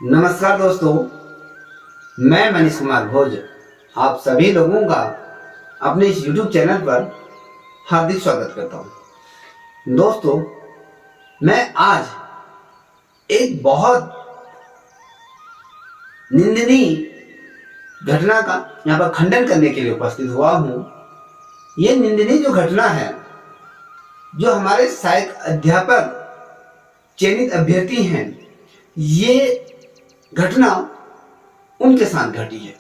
नमस्कार दोस्तों, मैं मनीष कुमार भोज आप सभी लोगों का अपने इस YouTube चैनल पर हार्दिक स्वागत करता हूं। दोस्तों, मैं आज एक बहुत निंदनीय घटना का यहाँ पर खंडन करने के लिए उपस्थित हुआ हूं। ये निंदनीय जो घटना है, जो हमारे सहायक अध्यापक चयनित अभ्यर्थी हैं, ये घटना उनके साथ घटी है।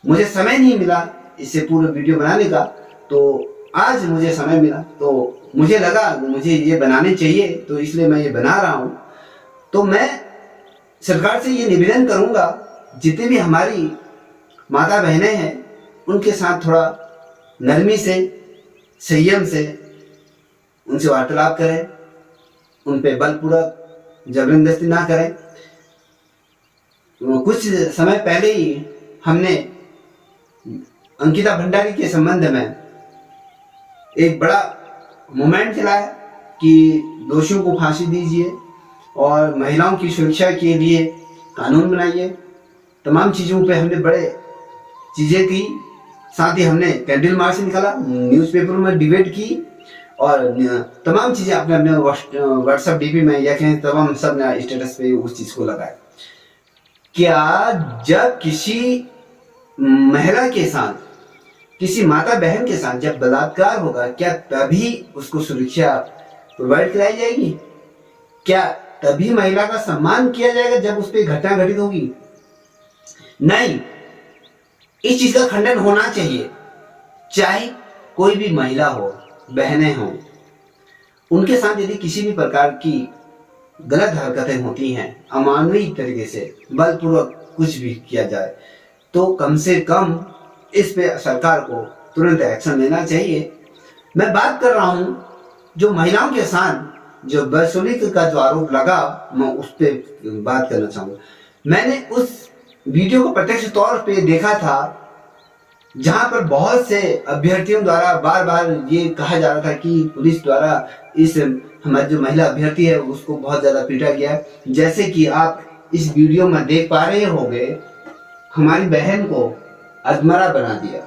मुझे समय नहीं मिला इससे पूरा वीडियो बनाने का, तो आज मुझे समय मिला तो मुझे लगा मुझे ये बनाने चाहिए, तो इसलिए मैं ये बना रहा हूँ। तो मैं सरकार से ये निवेदन करूँगा, जितने भी हमारी माता बहनें हैं उनके साथ थोड़ा नरमी से, संयम से उनसे वार्तालाप करें, उन पे बलपूर्वक जबरदस्ती ना करें। कुछ समय पहले ही हमने अंकिता भंडारी के संबंध में एक बड़ा मूवमेंट चलाया कि दोषियों को फांसी दीजिए और महिलाओं की सुरक्षा के लिए कानून बनाइए। तमाम चीज़ों पे हमने बड़े चीज़ें की। साथ ही हमने कैंडल मार्च निकाला, न्यूज़पेपर में डिबेट की और तमाम चीज़ें अपने अपने व्हाट्सएप डीपी में या कहें तमाम सब ने स्टेटस पे उस चीज़ को लगाया। क्या जब किसी महिला के साथ, किसी माता बहन के साथ जब बलात्कार होगा, क्या तभी उसको सुरक्षा प्रोवाइड कराई जाएगी? क्या तभी महिला का सम्मान किया जाएगा जब उस पर घटना घटित होगी? नहीं, इस चीज का खंडन होना चाहिए। चाहे कोई भी महिला हो, बहनें हों, उनके साथ यदि किसी भी प्रकार की गलत हरकतें होती हैं, अमानवीय तरीके से बलपूर्वक कुछ भी किया जाए, तो कम से कम इस पे सरकार को तुरंत एक्शन लेना चाहिए। मैं बात कर रहा हूं जो महिलाओं के साथ जो बदसलूकी का जो आरोप लगा, मैं उस पर बात करना चाहूंगा। मैंने उस वीडियो को प्रत्यक्ष तौर पे देखा था, जहां पर बहुत से अभ्यर्थियों द्वारा बार बार ये कहा जा रहा था कि पुलिस द्वारा इस हमारी जो महिला अभ्यर्थी है उसको बहुत ज्यादा पीटा गया। जैसे कि आप इस वीडियो में देख पा रहे होंगे, हमारी बहन को अधमरा बना दिया,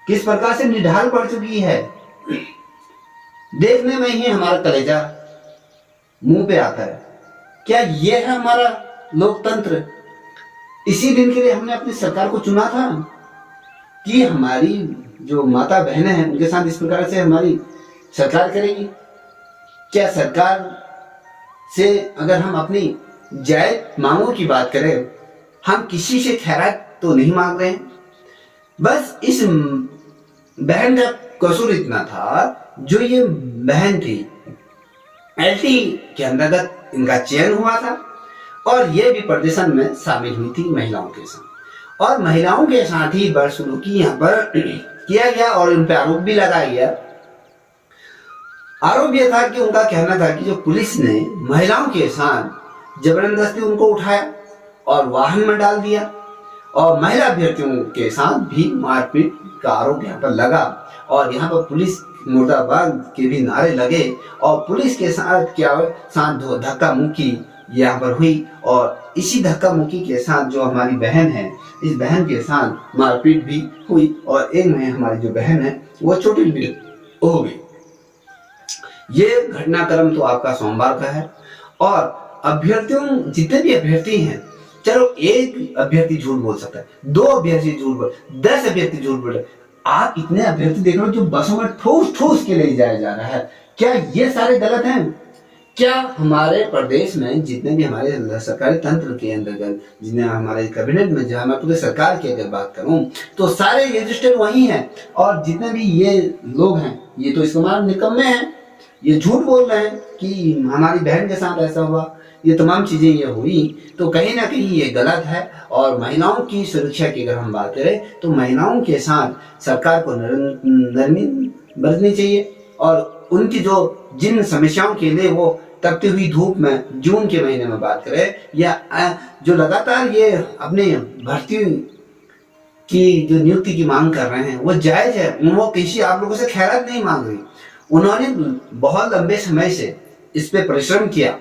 किस प्रकार से निढाल पड़ चुकी है। देखने में ही हमारा कलेजा मुंह पे आता है। क्या ये है हमारा लोकतंत्र? इसी दिन के लिए हमने अपनी सरकार को चुना था कि हमारी जो माता बहनें हैं उनके साथ इस प्रकार से हमारी सरकार करेगी। क्या सरकार से अगर हम अपनी जायज मांगों की बात करें, हम किसी से खैरात तो नहीं मांग रहे हैं। बस इस बहन का कसूर इतना था, जो ये बहन थी एलटी के अंतर्गत इनका चयन हुआ था और ये भी प्रदर्शन में शामिल हुई थी महिलाओं के साथ, और महिलाओं के साथ ही बदसलूकी यहाँ पर किया गया और उन पर आरोप भी लगाया गया। आरोप यह था कि उनका कहना था कि जो पुलिस ने महिलाओं के साथ जबरदस्ती उनको उठाया और वाहन में डाल दिया, और महिला अभ्यर्थियों के साथ भी मारपीट का आरोप यहाँ पर लगा, और यहाँ पर पुलिस मुर्दाबाद के भी नारे लगे और पुलिस के साथ धक्का मुक्की यहाँ पर हुई। और इसी धक्का मुक्की के साथ जो हमारी बहन है, इस बहन के साथ मारपीट भी हुई और एक में हमारी जो बहन है वो चोटिल भी हो गई। ये घटनाक्रम तो आपका सोमवार का है, और अभ्यर्थियों जितने भी अभ्यर्थी हैं, चलो एक अभ्यर्थी झूठ बोल सकता है, 2 अभ्यर्थी झूठ बोल, 10 अभ्यर्थी झूठ बोले, आप इतने अभ्यर्थी देख लो जो बसों में ठूस ठूस के ले जाया जा रहा है। क्या ये सारे गलत हैं? क्या हमारे प्रदेश में जितने भी हमारे सरकारी तंत्र के अंतर्गत, जिन्हें हमारे कैबिनेट में, जहां मैं पूरे सरकार की अगर बात करूं तो सारे रजिस्टर वही हैं, और जितने भी ये लोग हैं ये तो इस्तेमाल निकम्मे हैं। ये झूठ बोल रहे हैं कि हमारी बहन के साथ ऐसा हुआ, ये तमाम चीजें ये हुई, तो कहीं ना कहीं ये गलत है। और महिलाओं की सुरक्षा की अगर हम बात करें तो महिलाओं के साथ सरकार को नरमी बरतनी चाहिए, और उनकी जो जिन समस्याओं के लिए वो तपती हुई धूप में जून के महीने में बात करें, या जो लगातार ये अपने भर्ती की जो नियुक्ति की मांग कर रहे हैं, वो जायज है। वो किसी आप लोगों से खैरात नहीं मांग रही, उन्होंने बहुत लंबे समय से इस पे परिश्रम किया,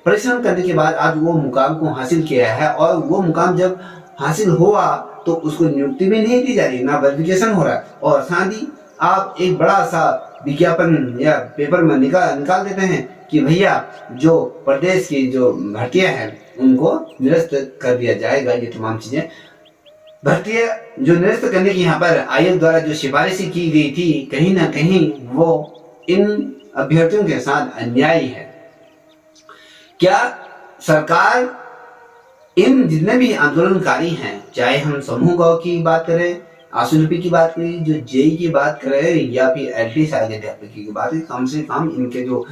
परिश्रम करने के बाद आज वो मुकाम को हासिल किया है, और वो मुकाम जब हासिल हुआ तो उसको नियुक्ति भी नहीं दी जा रही, ना वेरिफिकेशन हो रहा है, और साथ ही आप एक बड़ा सा विज्ञापन या पेपर में निकाल देते हैं कि भैया जो प्रदेश की जो भर्तियां हैं उनको निरस्त कर दिया जाएगा। ये तमाम चीजें भर्तियां जो निरस्त करने की यहाँ पर आयोग द्वारा जो सिफारिशें की गई थी, कहीं ना कहीं वो इन अभ्यर्थियों के साथ अन्यायी है। क्या सरकार इन जितने भी आंदोलनकारी हैं, चाहे हम समूह गांव की बात करें, आशुलिपि की बात करें, जो जेई की बात करें, या फिर एलटी सहायक अध्यापक की बात करें, कम से कम इनके जो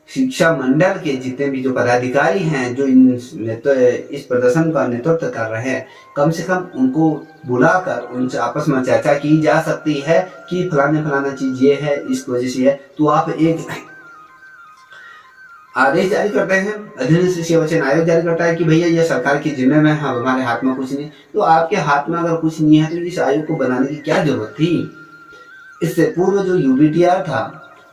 शिक्षा मंडल के जितने भी जो पदाधिकारी हैं जो इस प्रदर्शन का नेतृत्व कर रहे हैं, कम से कम उनको बुलाकर उनसे आपस में चर्चा की जा सकती है कि फलाना चीज ये है, इस वजह से है। तो आप एक आदेश जारी करते हैं, अधीन सेवा चयन आयोग जारी करता है कि भैया ये सरकार की जिम्मे में, हमारे हाथ में कुछ नहीं। तो आपके हाथ में अगर कुछ नहीं है तो इस आयोग को बनाने की क्या जरूरत थी? इससे पूर्व जो यूबीटीआर था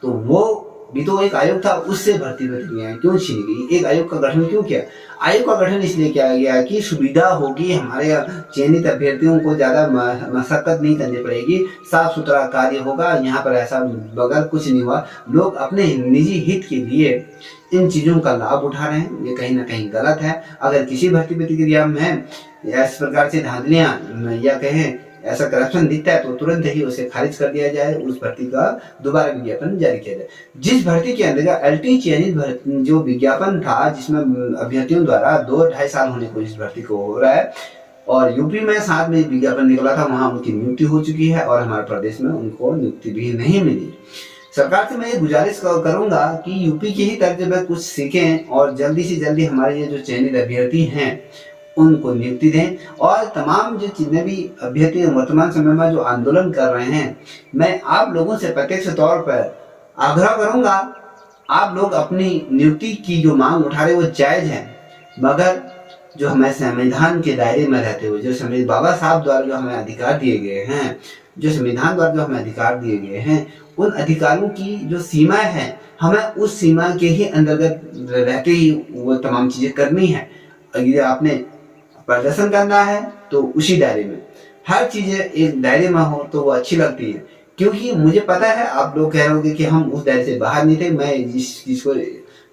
तो वो भी तो एक आयोग था, उससे भर्ती प्रक्रियाएं क्यों छीनी गई? एक आयोग का गठन क्यों किया? आयोग का गठन इसलिए किया गया कि सुविधा होगी, हमारे चयनित अभ्यर्थियों को ज्यादा मशक्कत नहीं करनी पड़ेगी, साफ सुथरा कार्य होगा। यहाँ पर ऐसा बगैर कुछ नहीं हुआ। लोग अपने निजी हित के लिए इन चीजों का लाभ उठा रहे हैं, ये कहीं ना कहीं गलत है। अगर किसी भर्ती प्रक्रिया में इस प्रकार से धांधलियां या कहें ऐसा करप्शन दिखता है तो तुरंत ही उसे खारिज कर दिया जाए, उस भर्ती का दोबारा विज्ञापन जारी किया जाए। जिस भर्ती के अंदर एलटी चयनित जो विज्ञापन था, जिसमें अभ्यर्थियों द्वारा 2-2.5 साल होने को इस भर्ती को हो रहा है, और यूपी में साथ में विज्ञापन निकला था, वहां उनकी नियुक्ति हो चुकी है, और हमारे प्रदेश में उनको नियुक्ति भी नहीं मिली। सरकार से मैं ये गुजारिश करूंगा कि यूपी की ही तर्ज पर कुछ सीखें और जल्दी से जल्दी हमारे ये जो चयनित अभ्यर्थी हैं उनको नियुक्ति दें। और तमाम जो जितने भी अभ्यर्थी वर्तमान समय में जो आंदोलन कर रहे हैं, मैं आप लोगों से प्रत्यक्ष तौर पर आग्रह करूंगा, आप लोग अपनी नियुक्ति की जो मांग उठा रहे वो जायज है, मगर जो हमें संविधान के दायरे में रहते हुए, जो बाबा साहब द्वारा जो हमें अधिकार दिए गए हैं, जो संविधान द्वारा जो हमें अधिकार दिए गए हैं, उन अधिकारों की जो सीमाएं हैं, हमें उस सीमा के ही अंतर्गत रहते ही वो तमाम चीजें करनी है। अगर आपने प्रदर्शन करना है तो उसी दायरे में, हर चीजें एक दायरे में हो तो वो अच्छी लगती है। क्योंकि मुझे पता है आप लोग कह रहे होंगे कि हम उस दायरे से बाहर नहीं थे। मैं जिस चीज को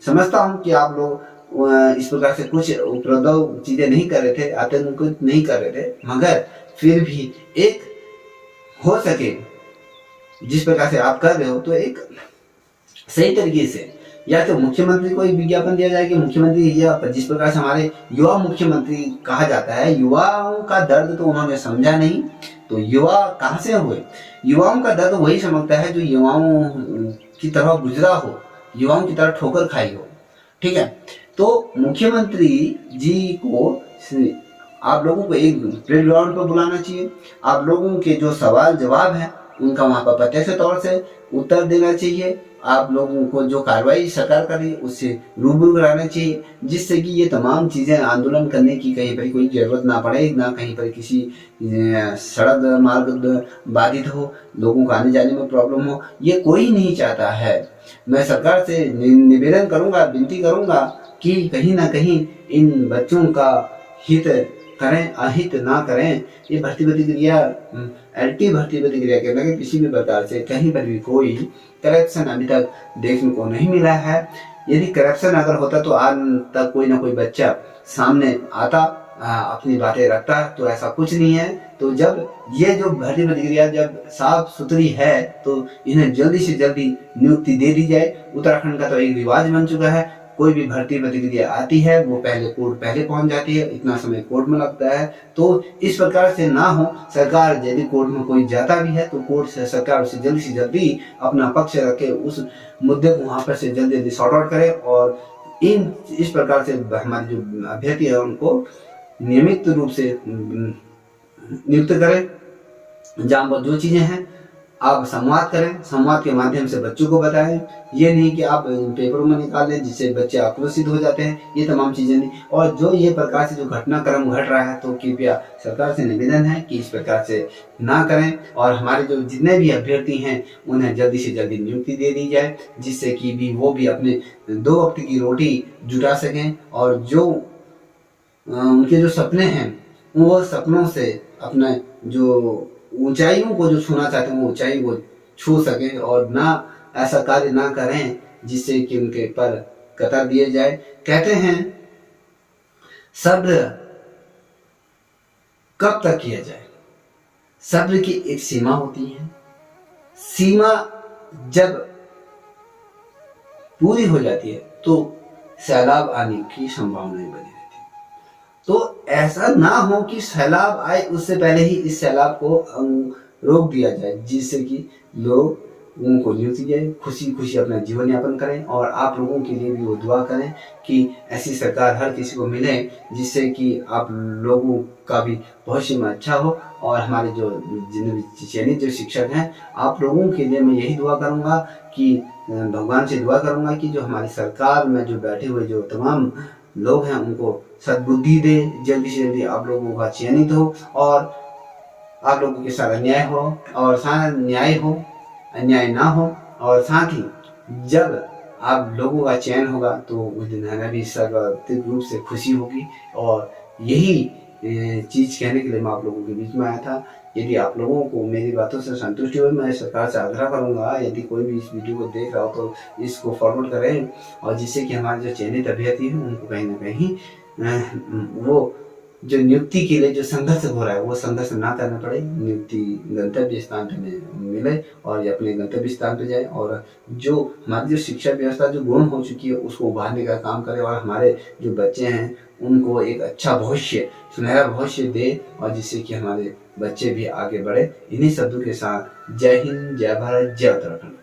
समझता हूँ कि आप लोग इस प्रकार से कुछ उपद्रव चीजें नहीं कर रहे थे, आतंक नहीं कर रहे थे, मगर फिर भी एक हो सके जिस प्रकार से आप कर रहे हो तो एक सही तरीके से, या तो मुख्यमंत्री को एक विज्ञापन दिया जाए कि मुख्यमंत्री, या जिस प्रकार से हमारे युवा मुख्यमंत्री कहा जाता है, युवाओं का दर्द तो उन्होंने समझा नहीं, तो युवा कहाँ से हुए? युवाओं का दर्द वही समझता है जो युवाओं की तरह गुजरा हो, युवाओं की तरह ठोकर खाई हो। ठीक है, तो मुख्यमंत्री जी को आप लोगों को एक प्रेस ग्राउंड पर बुलाना चाहिए, आप लोगों के जो सवाल जवाब है उनका वहां पर प्रत्यक्ष तौर से उत्तर देना चाहिए, आप लोगों को जो कार्रवाई सरकार कर रही है उससे रूबरू कराना चाहिए, जिससे कि ये तमाम चीजें आंदोलन करने की कहीं पर कोई जरूरत ना पड़े, ना कहीं पर किसी सड़क मार्ग बाधित हो, लोगों को आने जाने में प्रॉब्लम हो, ये कोई नहीं चाहता है। मैं सरकार से निवेदन करूंगा, विनती करूंगा कि कहीं ना कहीं इन बच्चों का हित करें, अहित ना करें। ये भर्ती प्रतिक्रिया एलटी भर्ती प्रतिक्रिया के लगे किसी भी प्रकार से कहीं पर भी कोई करप्शन अभी तक देखने को नहीं मिला है। यदि करप्शन अगर होता तो आज तक कोई ना कोई बच्चा सामने आता, अपनी बातें रखता, तो ऐसा कुछ नहीं है। तो जब ये जो भर्ती प्रतिक्रिया जब साफ सुथरी है तो इन्हें जल्दी से जल्दी नियुक्ति दे दी जाए। उत्तराखंड का तो एक रिवाज बन चुका है, कोई भी भर्ती प्रतिक्रिया आती है वो कोर्ट पहले पहुंच जाती है, इतना समय कोर्ट में लगता है। तो इस प्रकार से ना हो, सरकार यदि कोर्ट में कोई जाता भी है तो कोर्ट से सरकार उसे जल्दी से जल्दी अपना पक्ष रखे, उस मुद्दे को वहां पर से जल्दी जल्दी सॉर्ट आउट करे, और इस प्रकार से हमारे जो अभ्यर्थी है उनको नियमित रूप से नियुक्त करे। जहाँ पर जो चीजें हैं आप संवाद करें, संवाद के माध्यम से बच्चों को बताएं। ये नहीं कि आप पेपरों में निकाल लें जिससे बच्चे आक्रोशित हो जाते हैं, ये तमाम चीज़ें नहीं। और जो ये प्रकार से जो घटनाक्रम घट रहा है, तो कृपया सरकार से निवेदन है कि इस प्रकार से ना करें और हमारे जो जितने भी अभ्यर्थी हैं उन्हें जल्दी से जल्दी नियुक्ति दे दी जाए, जिससे कि वो भी अपने 2 वक्त की रोटी जुटा सकें और जो उनके जो सपने हैं वो सपनों से अपने जो ऊंचाइयों को जो छूना चाहते हैं वो ऊंचाई को छू सकें और ना ऐसा कार्य ना करें जिससे कि उनके पर कतर दिए जाए। कहते हैं सब्र कब तक किया जाए, सब्र की एक सीमा होती है, सीमा जब पूरी हो जाती है तो सैलाब आने की संभावना बनी। तो ऐसा ना हो कि सैलाब आए उससे पहले ही इस सैलाब को रोक दिया जाए, जिससे कि लोगों को नियुक्ति जाए, खुशी खुशी अपना जीवन यापन करें। और आप लोगों के लिए भी वो दुआ करें कि ऐसी सरकार हर किसी को मिले जिससे कि आप लोगों का भी भविष्य में अच्छा हो। और हमारे जो जितने चयनित जो शिक्षक हैं, आप लोगों के लिए मैं यही दुआ करूँगा कि भगवान से दुआ करूँगा कि जो हमारी सरकार में जो बैठे हुए जो तमाम लोग हैं उनको सद्बुद्धि दे, जल्दी से जल्दी आप लोगों का चयनित हो और आप लोगों के साथ अन्याय हो और साथ न्याय हो, अन्याय ना हो। और साथ ही जब आप लोगों का चयन होगा तो उस दिन हमें भी सर्वाधिक रूप से खुशी होगी। और यही चीज़ कहने के लिए मैं आप लोगों के बीच में आया था। यदि आप लोगों को मेरी बातों से संतुष्टि हो, मैं सरकार से आग्रह करूंगा यदि कोई भी इस वीडियो को देख रहा हो तो इसको फॉरवर्ड करें और जिससे कि हमारे जो चयनित अभ्यर्थी हैं उनको कहीं ना कहीं वो जो नियुक्ति के लिए जो संघर्ष हो रहा है वो संघर्ष ना करना पड़े, नियुक्ति गंतव्य स्थान पे मिले और ये अपने गंतव्य स्थान पे जाए और जो हमारी जो शिक्षा व्यवस्था जो गुम हो चुकी है उसको उभारने का काम करे और हमारे जो बच्चे हैं उनको एक अच्छा भविष्य, सुनहरा भविष्य दे और जिससे कि हमारे बच्चे भी आगे बढ़े। इन्हीं शब्दों के साथ जय हिंद, जय भारत, जय उत्तराखंड।